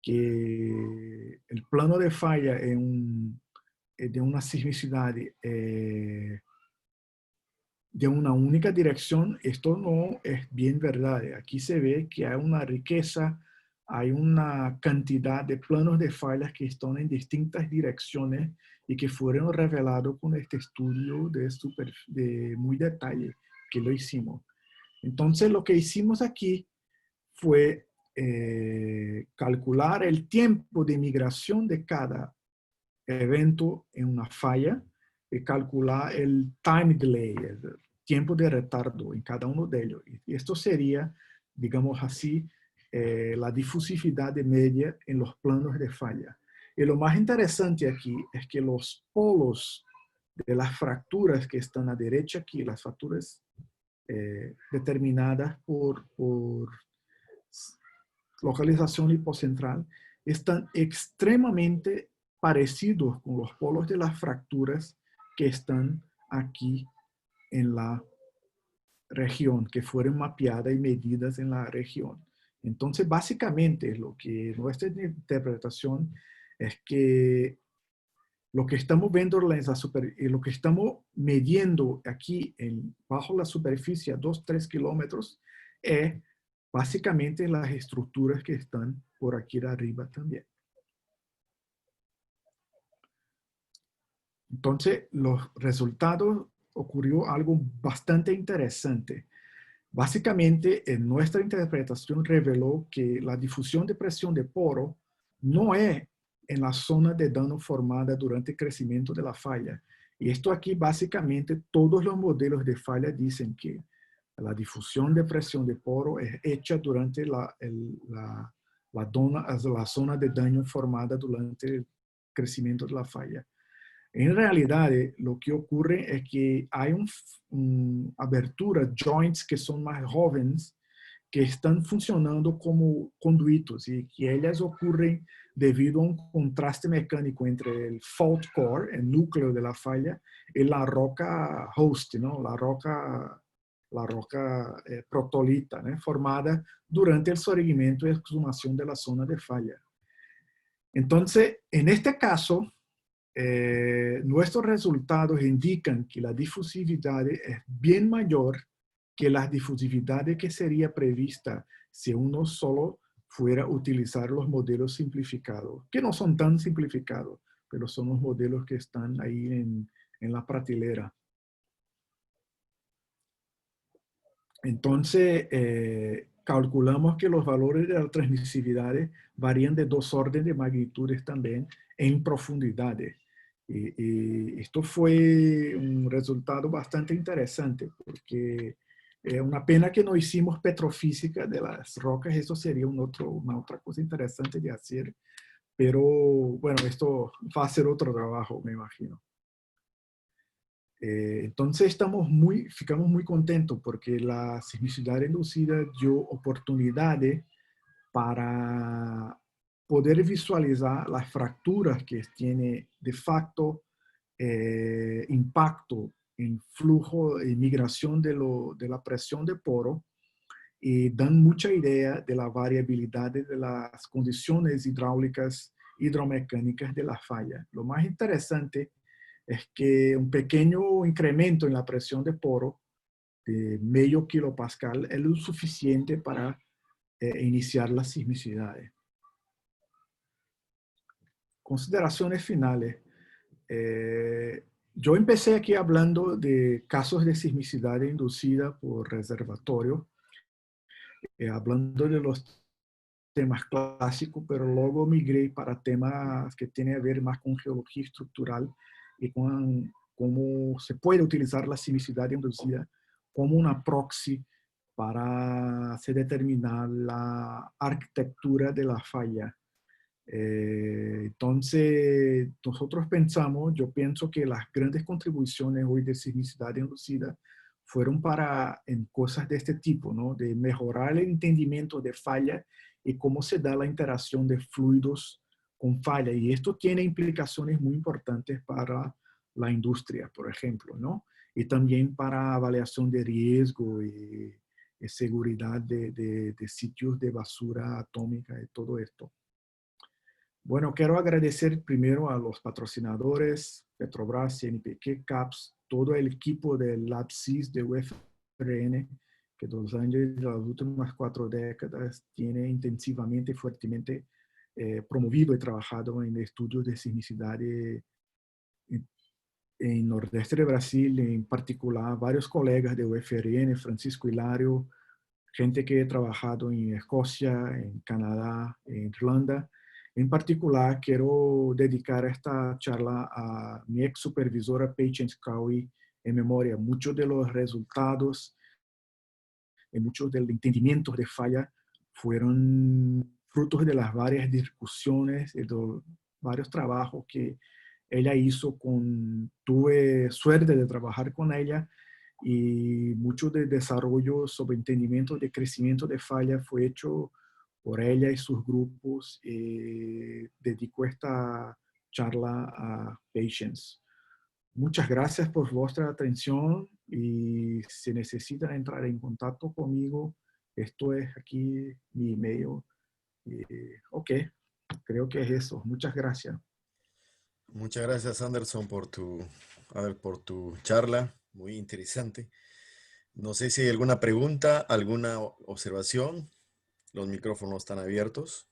que el plano de falla de una sismicidad de una única dirección, esto no es bien verdad. Aquí se ve que hay una riqueza, hay una cantidad de planos de fallas que están en distintas direcciones y que fueron revelados con este estudio de muy detalle que lo hicimos. Entonces, lo que hicimos aquí fue calcular el tiempo de migración de cada evento en una falla y calcular el time delay, el tiempo de retardo en cada uno de ellos. Y esto sería, digamos así, la difusividad de media en los planos de falla. Y lo más interesante aquí es que los polos de las fracturas que están a la derecha aquí, las fracturas determinadas por localización hipocentral, están extremadamente parecidos con los polos de las fracturas que están aquí en la región, que fueron mapeadas y medidas en la región. Entonces, básicamente, lo que nuestra interpretación es que lo que estamos viendo lo que estamos midiendo aquí bajo la superficie a 2-3 kilómetros es básicamente las estructuras que están por aquí de arriba también. Entonces, los resultados ocurrió algo bastante interesante. Básicamente, en nuestra interpretación reveló que la difusión de presión de poro no es en la zona de daño formada durante el crecimiento de la falla. Y esto aquí, básicamente, todos los modelos de falla dicen que la difusión de presión de poro es hecha durante la zona de daño formada durante el crecimiento de la falla. En realidad, lo que ocurre es que hay aberturas, joints que son más jóvenes, que están funcionando como conduitos y que ellas ocurren debido a un contraste mecánico entre el fault core, el núcleo de la falla, y la roca host, ¿no? La roca protolita, ¿no? Formada durante el surgimiento y exhumación de la zona de falla. Entonces, en este caso, nuestros resultados indican que la difusividad es bien mayor que la difusividad que sería prevista si uno solo fuera a utilizar los modelos simplificados, que no son tan simplificados, pero son los modelos que están ahí en la pratelería. Entonces, calculamos que los valores de la transmisividad varían de 2 órdenes de magnitudes también en profundidades. Y esto fue un resultado bastante interesante porque es una pena que no hicimos petrofísica de las rocas, eso sería una otra cosa interesante de hacer, pero bueno, esto va a ser otro trabajo, me imagino. Entonces ficamos muy contentos porque la sismicidad inducida dio oportunidades para poder visualizar las fracturas que tiene de facto impacto en flujo y migración de la presión de poro y dan mucha idea de la variabilidad de las condiciones hidráulicas, hidromecánicas de la falla. Lo más interesante es que un pequeño incremento en la presión de poro de medio kilopascal es lo suficiente para iniciar las sismicidades. Consideraciones finales. Yo empecé aquí hablando de casos de sismicidad inducida por reservatorio, hablando de los temas clásicos, pero luego migré para temas que tienen que ver más con geología estructural y con cómo se puede utilizar la sismicidad inducida como una proxy para se determinar la arquitectura de la falla. Entonces, nosotros pensamos, yo pienso que las grandes contribuciones hoy de sismicidad inducida fueron para en cosas de este tipo, ¿no? De mejorar el entendimiento de falla y cómo se da la interacción de fluidos con falla. Y esto tiene implicaciones muy importantes para la industria, por ejemplo, ¿no? Y también para avaliación de riesgo y seguridad de sitios de basura atómica y todo esto. Bueno, quiero agradecer primero a los patrocinadores, Petrobras, CNPq, CAPS, todo el equipo del LabSIS de UFRN, que de las últimas 4 décadas tiene intensivamente y fuertemente promovido y trabajado en estudios de sismicidad en Nordeste de Brasil, en particular varios colegas de UFRN, Francisco Hilario, gente que ha trabajado en Escocia, en Canadá, en Irlanda. En particular, quiero dedicar esta charla a mi ex supervisora Patience Cowie en memoria. Muchos de los resultados y muchos del entendimiento de falla fueron frutos de las varias discusiones y de varios trabajos que ella hizo tuve suerte de trabajar con ella y mucho de desarrollo sobre entendimiento de crecimiento de falla fue hecho por ella y sus grupos. Dedico esta charla a Patience. Muchas gracias por vuestra atención y si necesitan entrar en contacto conmigo, esto es aquí mi email. Ok, creo que es eso. Muchas gracias. Muchas gracias, Anderson, por tu charla. Muy interesante. No sé si hay alguna pregunta, alguna observación. Los micrófonos están abiertos.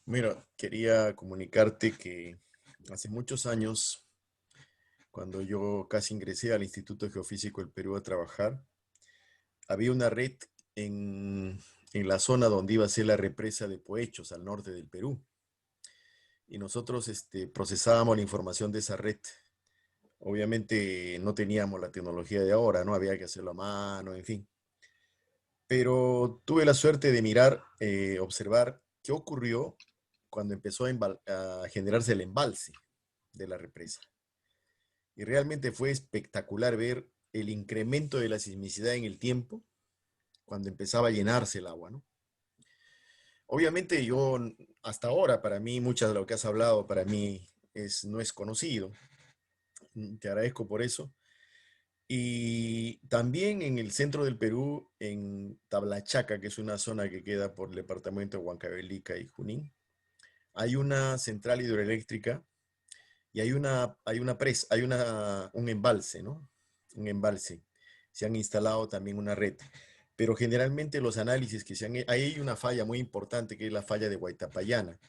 Mira, quería comunicarte que hace muchos años, cuando yo casi ingresé al Instituto Geofísico del Perú a trabajar, había una red en, en la zona donde iba a ser la represa de Poechos, al norte del Perú. Y nosotros procesábamos la información de esa red. Obviamente no teníamos la tecnología de ahora, ¿no? Había que hacerlo a mano, en fin. Pero tuve la suerte de mirar, observar qué ocurrió cuando empezó a generarse el embalse de la represa. Y realmente fue espectacular ver el incremento de la sismicidad en el tiempo cuando empezaba a llenarse el agua, ¿no? Obviamente yo, hasta ahora, para mí, muchas de lo que has hablado, para mí no es conocido. Te agradezco por eso. Y también en el centro del Perú, en Tablachaca, que es una zona que queda por el departamento de Huancavelica y Junín, hay una central hidroeléctrica y hay una presa, un embalse, ¿no? Un embalse. Se han instalado también una red. Pero generalmente los análisis que se han hecho, hay una falla muy importante que es la falla de Huaytapallana.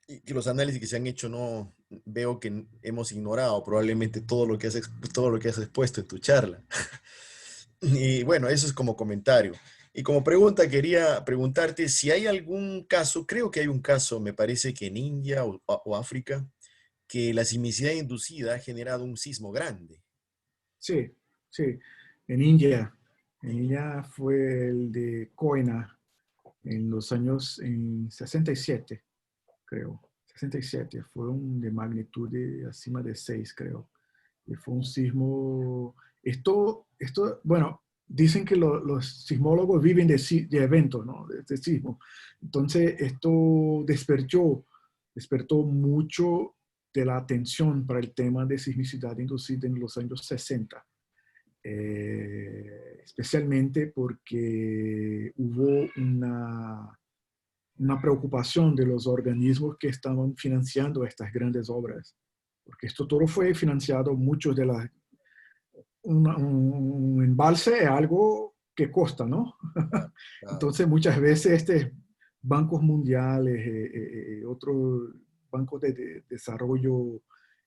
Y que los análisis que se han hecho no veo que hemos ignorado probablemente todo lo que has expuesto en tu charla. Y bueno, eso es como comentario. Y como pregunta, quería preguntarte si hay algún caso, creo que hay un caso, me parece que en India o África, que la sismicidad inducida ha generado un sismo grande. Sí, sí. En India, en India fue el de Koina en los años en 67, creo. 67, fue un de magnitud de acima de 6, creo. Y fue un sismo. Bueno, dicen que los sismólogos viven de eventos, ¿no? De sismo. Entonces, esto despertó mucho de la atención para el tema de sismicidad inducida en los años 60. Especialmente porque hubo una preocupación de los organismos que estaban financiando estas grandes obras, porque esto todo fue financiado, muchos de las... un embalse es algo que costa, ¿no? Claro. Entonces muchas veces bancos mundiales, otros bancos de desarrollo,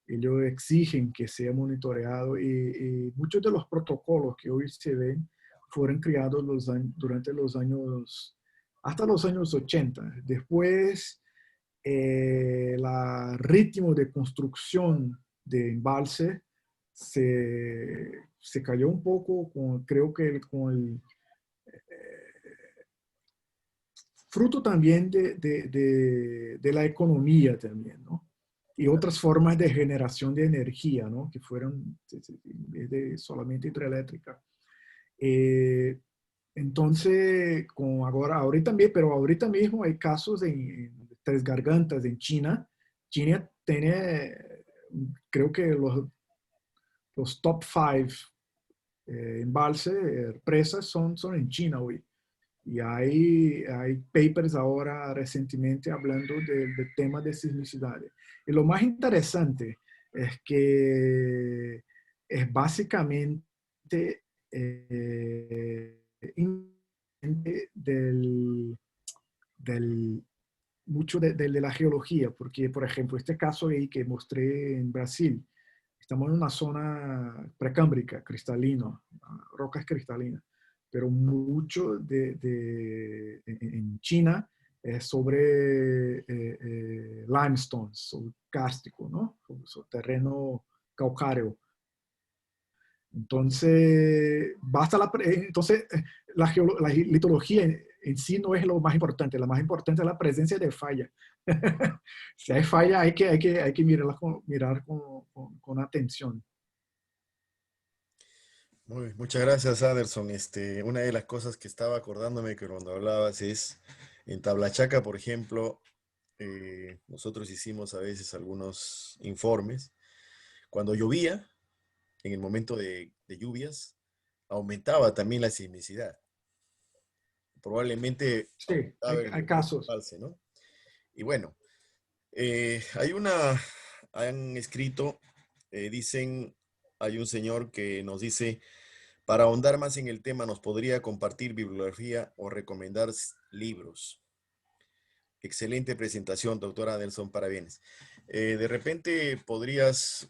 ellos exigen que sea monitoreado y muchos de los protocolos que hoy se ven fueron creados durante los años, hasta los años 80. Después, el ritmo de construcción de embalse se cayó un poco, creo que con el fruto también de la economía también, ¿no? Y otras formas de generación de energía, ¿no? Que fueron en vez de solamente hidroeléctrica. Eh, entonces, ahorita también, pero ahorita mismo hay casos en Tres Gargantas, en China. China tiene, creo que los top 5 embalses, presas son en China hoy. Y hay papers ahora recientemente hablando del tema de sismicidades. Y lo más interesante es que es básicamente del, del mucho de la geología, porque por ejemplo este caso ahí que mostré en Brasil, estamos en una zona precámbrica, cristalino, rocas cristalinas, pero mucho en China es sobre limestone, sobre cástico, ¿no? Sobre terreno calcáreo. Entonces, la litología en sí no es lo más importante. Lo más importante es la presencia de falla. Si hay falla, hay que mirar con atención. Muchas gracias, Anderson. Una de las cosas que estaba acordándome que cuando hablabas es, en Tablachaca, por ejemplo, nosotros hicimos a veces algunos informes. Cuando llovía, en el momento de lluvias, aumentaba también la sismicidad. Probablemente Sí, aumentaba el hay nivel del casos. embalse, ¿no? Y bueno, eh, hay han escrito, dicen, hay un señor que nos dice, para ahondar más en el tema, ¿nos podría compartir bibliografía o recomendar libros? Excelente presentación, doctor Anderson, parabienes. De repente podrías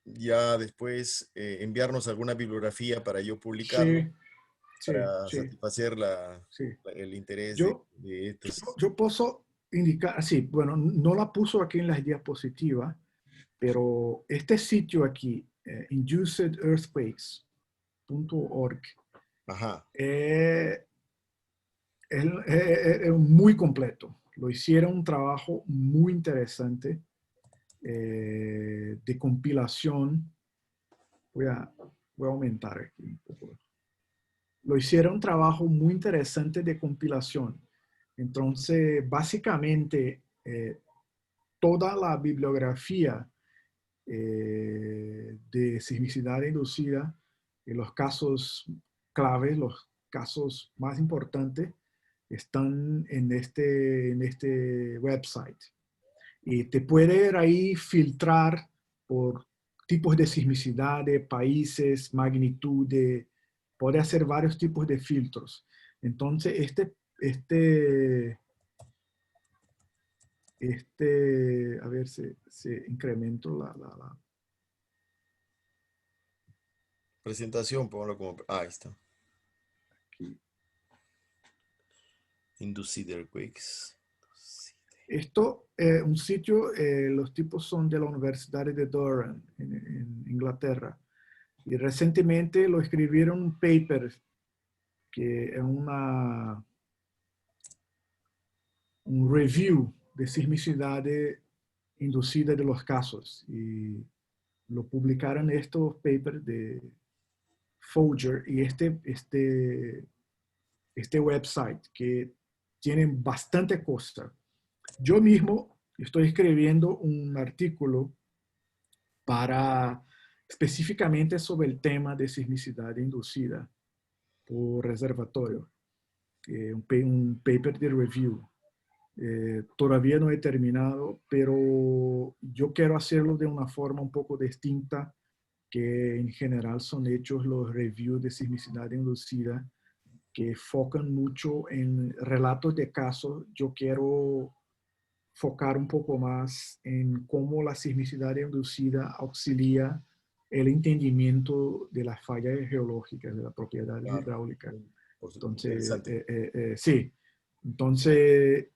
ya después enviarnos alguna bibliografía para yo publicarlo, Sí, sí, para sí, satisfacer sí. el interés Yo, de estos. yo puedo indicar, sí, bueno, no la puso aquí en las diapositivas, pero este sitio aquí, inducedearthquakes.org, Ajá, eh, es muy completo. Lo hicieron un trabajo muy interesante de compilación. Voy a, voy a aumentar aquí un poco. Lo hicieron un trabajo muy interesante de compilación. Entonces, básicamente, toda la bibliografía de sismicidad inducida, en los casos claves, los casos más importantes, están en este website. Y te puede ahí filtrar por tipos de sismicidad, de países, magnitud, puede hacer varios tipos de filtros. Entonces, a ver, se incrementó la presentación, ponlo como. Ah, ahí está. aquí. Induced Earthquakes. Esto es un sitio, los tipos son de la Universidad de Durham, en Inglaterra. Y recientemente lo escribieron un paper que es un review de sismicidad inducida de los casos. Y lo publicaron estos papers de Folger y este website que tienen bastante cosa. Yo mismo estoy escribiendo un artículo para específicamente sobre el tema de sismicidad inducida por reservatorio, un paper de review. Todavía no he terminado, pero yo quiero hacerlo de una forma un poco distinta que en general son hechos los reviews de sismicidad inducida, que focan mucho en relatos de casos. Yo quiero focar un poco más en cómo la sismicidad inducida auxilia el entendimiento de las fallas geológicas, de las propiedades Claro, hidráulicas. Entonces, interesante. sí. Entonces,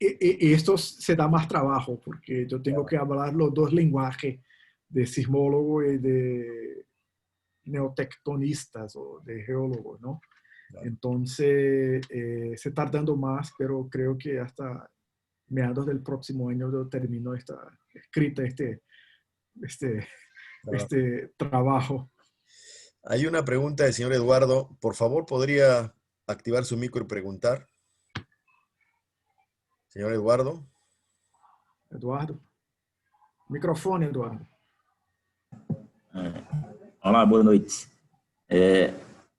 esto se da más trabajo porque yo tengo Claro, que hablar los dos lenguajes de sismólogo y de neotectonistas o de geólogos, ¿no? claro. Entonces, se está tardando más, pero creo que hasta mediados del próximo año yo termino escrita este, Claro. este trabajo. Hay una pregunta del señor Eduardo. Por favor, ¿podría activar su micro y preguntar? Señor Eduardo. Eduardo, microfone, Eduardo. Olá, boa noite.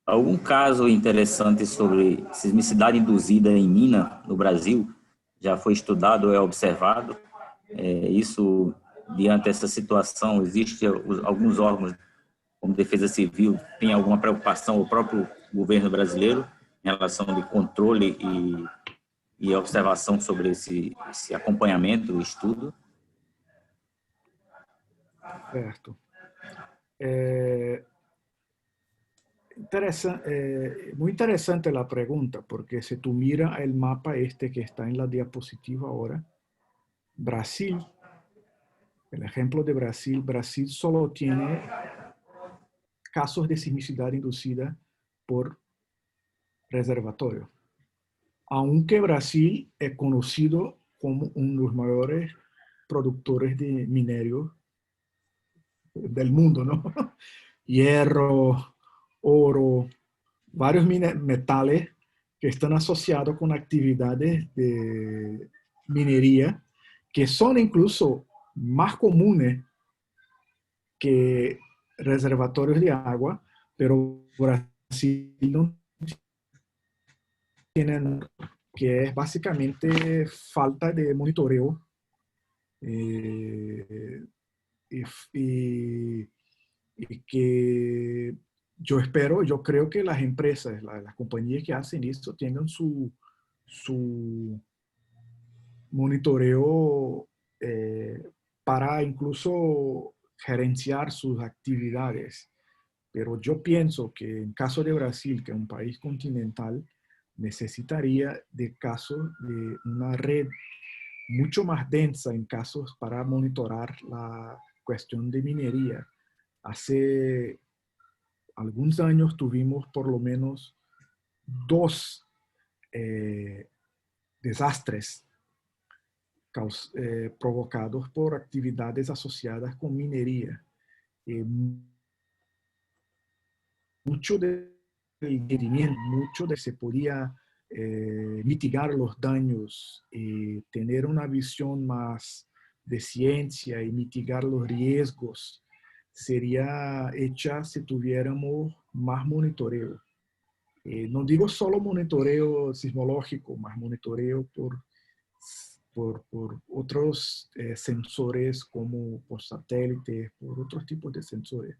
Algum caso interessante sobre sismicidade induzida em mina no Brasil já foi estudado ou é observado? Isso, diante dessa situação, existe alguns órgãos, como Defesa Civil, tem alguma preocupação, o próprio governo brasileiro, em relação de controle e observação sobre esse acompanhamento, o estudo? Certo. Muy interesante la pregunta, porque si tú miras el mapa este que está en la diapositiva ahora, Brasil, el ejemplo de Brasil, Brasil solo tiene casos de sismicidad inducida por reservatorio. Aunque Brasil es conocido como uno de los mayores productores de minerio del mundo, ¿no? Hierro, oro, varios metales que están asociados con actividades de minería que son incluso más comunes que reservatorios de agua, pero Brasil no tienen, que es básicamente falta de monitoreo eh, y, y, y, que yo espero, yo creo que las empresas, las compañías que hacen esto tengan su monitoreo para incluso gerenciar sus actividades. Pero yo pienso que en caso de Brasil, que es un país continental, necesitaría de casos de una red mucho más densa en casos para monitorar la cuestión de minería. Hace algunos años tuvimos por lo menos 2 desastres provocados por actividades asociadas con minería. Mucho del rendimiento, mucho de se podía mitigar los daños y tener una visión más de ciencia y mitigar los riesgos sería hecha si tuviéramos más monitoreo. No digo solo monitoreo sismológico, más monitoreo por otros sensores como por satélites, por otros tipos de sensores.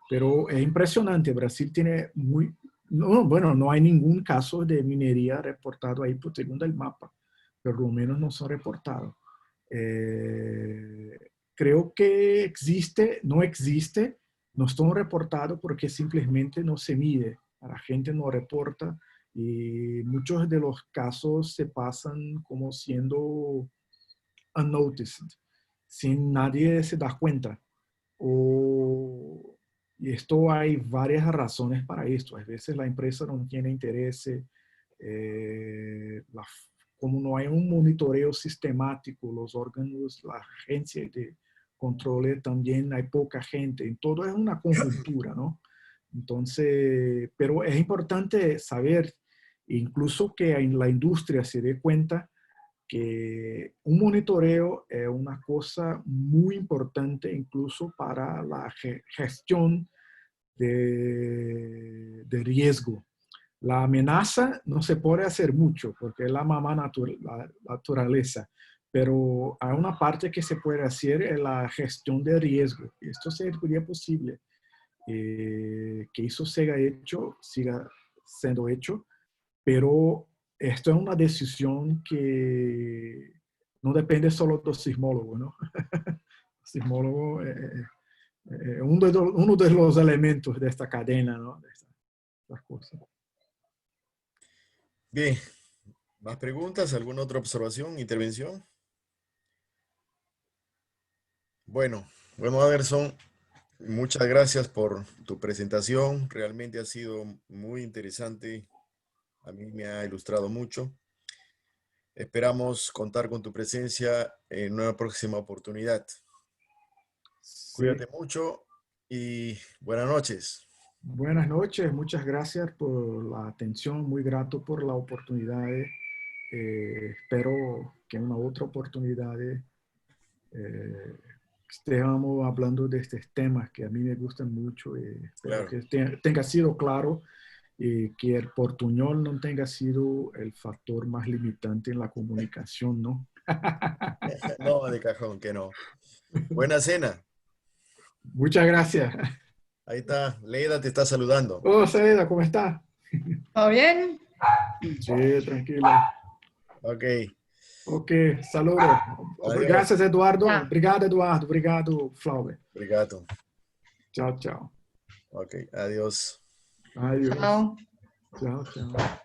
Pero es impresionante, Brasil tiene no hay ningún caso de minería reportado ahí por según el mapa, pero por lo menos no son reportados. Creo que no están reportados porque simplemente no se mide, la gente no reporta y muchos de los casos se pasan como siendo unnoticed, sin nadie se da cuenta. Y esto hay varias razones para esto. A veces la empresa no tiene interés, como no hay un monitoreo sistemático, los órganos, la agencia de control también hay poca gente. En todo es una conjuntura, ¿no? Entonces, pero es importante saber, incluso que en la industria se dé cuenta que un monitoreo es una cosa muy importante incluso para la gestión de riesgo. La amenaza no se puede hacer mucho porque es la mamá la naturaleza, pero hay una parte que se puede hacer en la gestión de riesgo. Esto sería posible que eso siga siendo hecho, pero esto es una decisión que no depende solo del sismólogo, ¿no? El sismólogo es uno de los elementos de esta cadena, ¿no? De estas cosas. Bien, ¿más preguntas? ¿Alguna otra observación, intervención? Bueno, Anderson, muchas gracias por tu presentación. Realmente ha sido muy interesante. A mí me ha ilustrado mucho. Esperamos contar con tu presencia en una próxima oportunidad. Sí. Cuídate mucho y buenas noches. Buenas noches, muchas gracias por la atención, muy grato por la oportunidad. Espero que en una otra oportunidad estemos hablando de estos temas que a mí me gustan mucho y espero que tenga sido claro y que el portuñol no tenga sido el factor más limitante en la comunicación, ¿no? No, de cajón, que no. Buena cena. Muchas gracias. Ahí está, Leida te está saludando. Oh, Saida, ¿cómo está? ¿Todo bien? Sí, tranquilo. Ok. Ok, saludos. Adiós. Gracias, Eduardo. Ah. Obrigado, Eduardo. Obrigado, Flauber. Obrigado. Tchau, tchau. Ok, adiós. Adiós. Chao. Tchau, tchau.